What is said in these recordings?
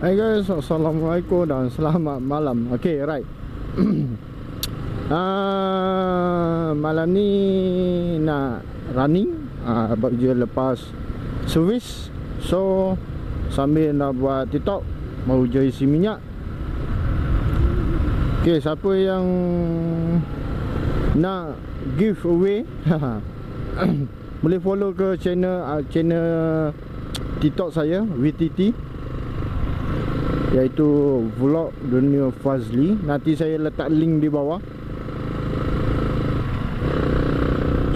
Hai guys, Assalamualaikum dan selamat malam. Okay, right. Malam ni nak running, je lepas servis. So sambil nak buat TikTok, mau je isi minyak. Okay, siapa yang nak giveaway boleh follow ke channel TikTok saya, VTT, iaitu Vlog Dunia Fazli. Nanti saya letak link di bawah.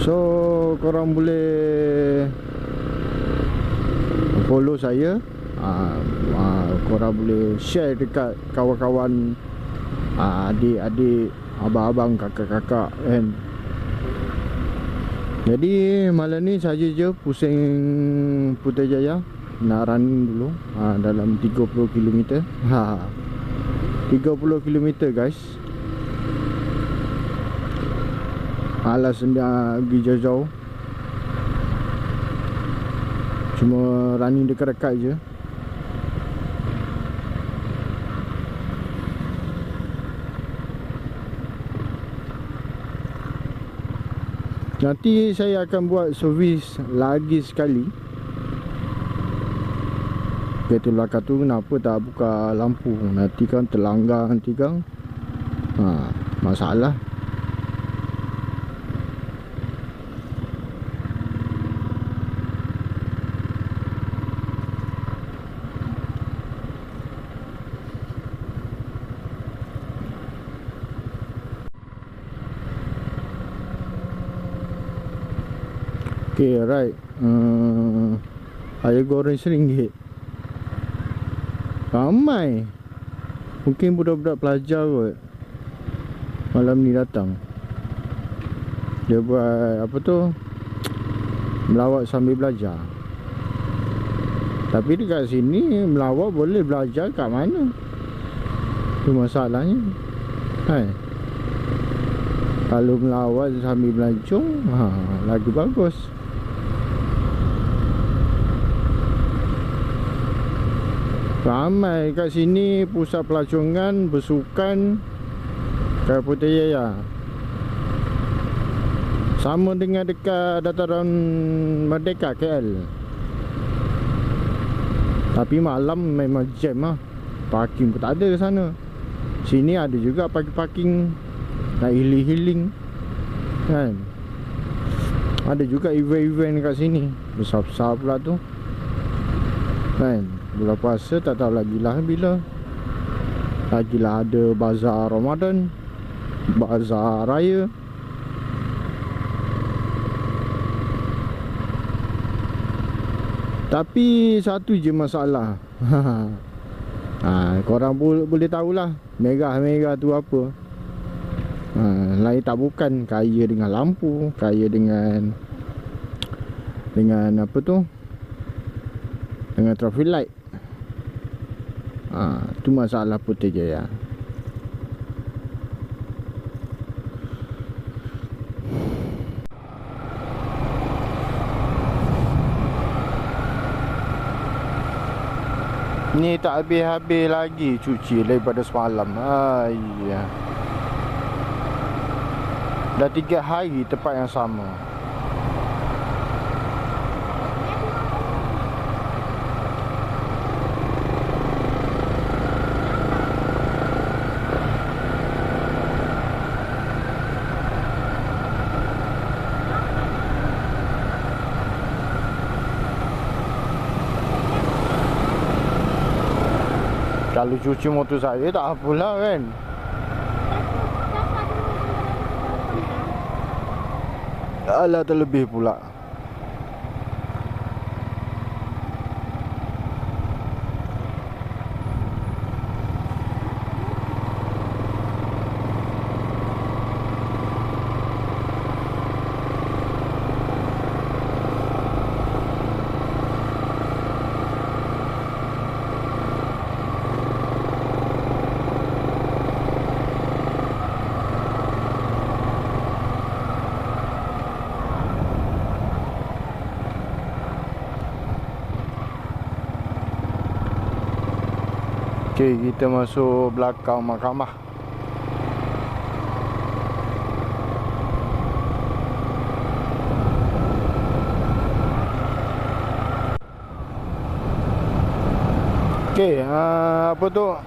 So korang boleh follow saya. Korang boleh share dekat kawan-kawan, adik-adik, abang-abang, kakak-kakak kan. Jadi malam ni saja je pusing Putrajaya, nak running dulu dalam 30 km. 30 km guys. Alas nak pergi jauh-jauh, cuma running dekat-dekat je. Nanti saya akan buat servis lagi sekali. Kereta belakang tu kenapa tak buka lampu? Nanti kan terlanggar, nanti kan masalah. Okay, right. Ayam goreng RM1. Ramai. Mungkin budak-budak pelajar kot malam ni datang. Dia buat apa tu, melawat sambil belajar. Tapi dekat sini melawat boleh, belajar kat mana? Itu masalahnya. Hai. Kalau melawat sambil belajar, lagi bagus. Ramai kat sini pusat pelancongan bersukan kat Putrajaya. Sama dengan dekat dataran Merdeka KL. Tapi malam memang jam lah. Parking pun tak ada sana. Sini ada juga parking-parking nak healing-healing kan. Ada juga event-event kat sini. Besar-besar pula tu kan. Bulan puasa tak tahu lagi lah bila. Lagilah ada bazar Ramadan, bazar raya. Tapi satu je masalah. Korang boleh tahulah megah-megah tu apa. Lain tak bukan kaya dengan lampu, kaya dengan apa tu, dengan traffic light. Tu masalah Putrajaya. Ni tak habis-habis lagi cuci daripada semalam. Ya. Dah 3 hari tempat yang sama. Kalau cuci motor saya tak apalah kan. Alah terlebih pula. Okey, kita masuk belakang mahkamah. Okey, apa tu?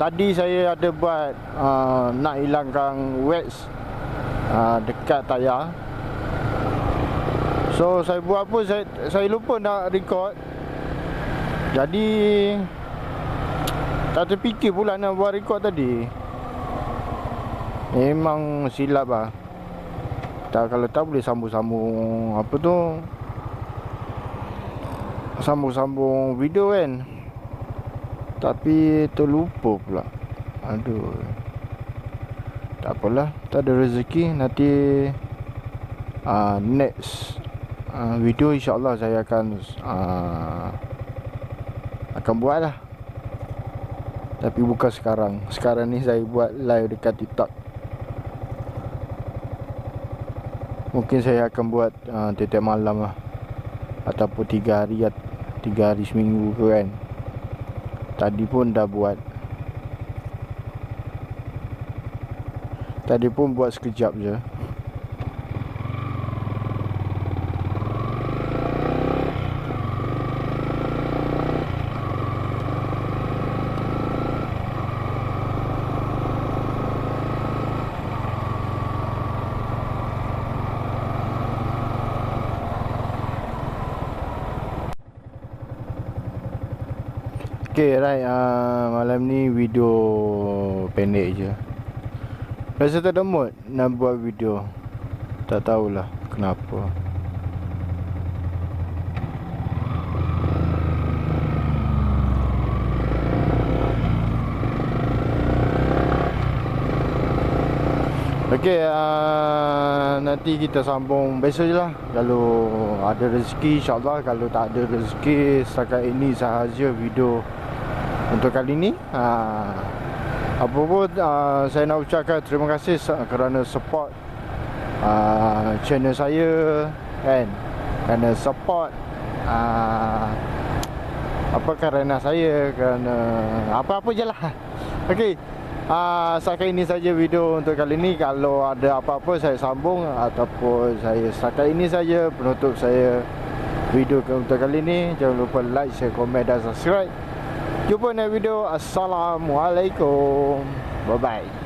Tadi saya ada buat nak hilangkan wax dekat tayar. So saya buat pun saya lupa nak record. Jadi tak terfikir pula nak buat record tadi. Memang silap lah. Kalau tak boleh sambung-sambung apa tu, sambung-sambung video kan. Tapi terlupa pula. Aduh. Tak apalah, tak ada rezeki. Nanti next video insyaAllah saya akan buat lah. Tapi bukan sekarang. Sekarang ni saya buat live dekat TikTok. Mungkin saya akan buat tiap malam lah, ataupun 3 hari seminggu ke kan. Tadi pun dah buat. Tadi pun buat sekejap je. Okay, right, malam ni video pendek je. Rasa tak ada mood nak buat video. Tak tahulah kenapa. Okay, nanti kita sambung besok je lah. Kalau ada rezeki insyaAllah. Kalau tak ada rezeki, setakat ini sahaja video untuk kali ni. Apa pun saya nak ucapkan terima kasih kerana support channel saya kan. Kerana support kerana saya, kerana apa-apa je lah. Okay, setakat ini saja video untuk kali ni. Kalau ada apa-apa saya sambung, ataupun saya setakat ini saja penutup saya video untuk kali ni. Jangan lupa like, share, komen dan subscribe. Jumpa next video. Assalamualaikum. Bye bye.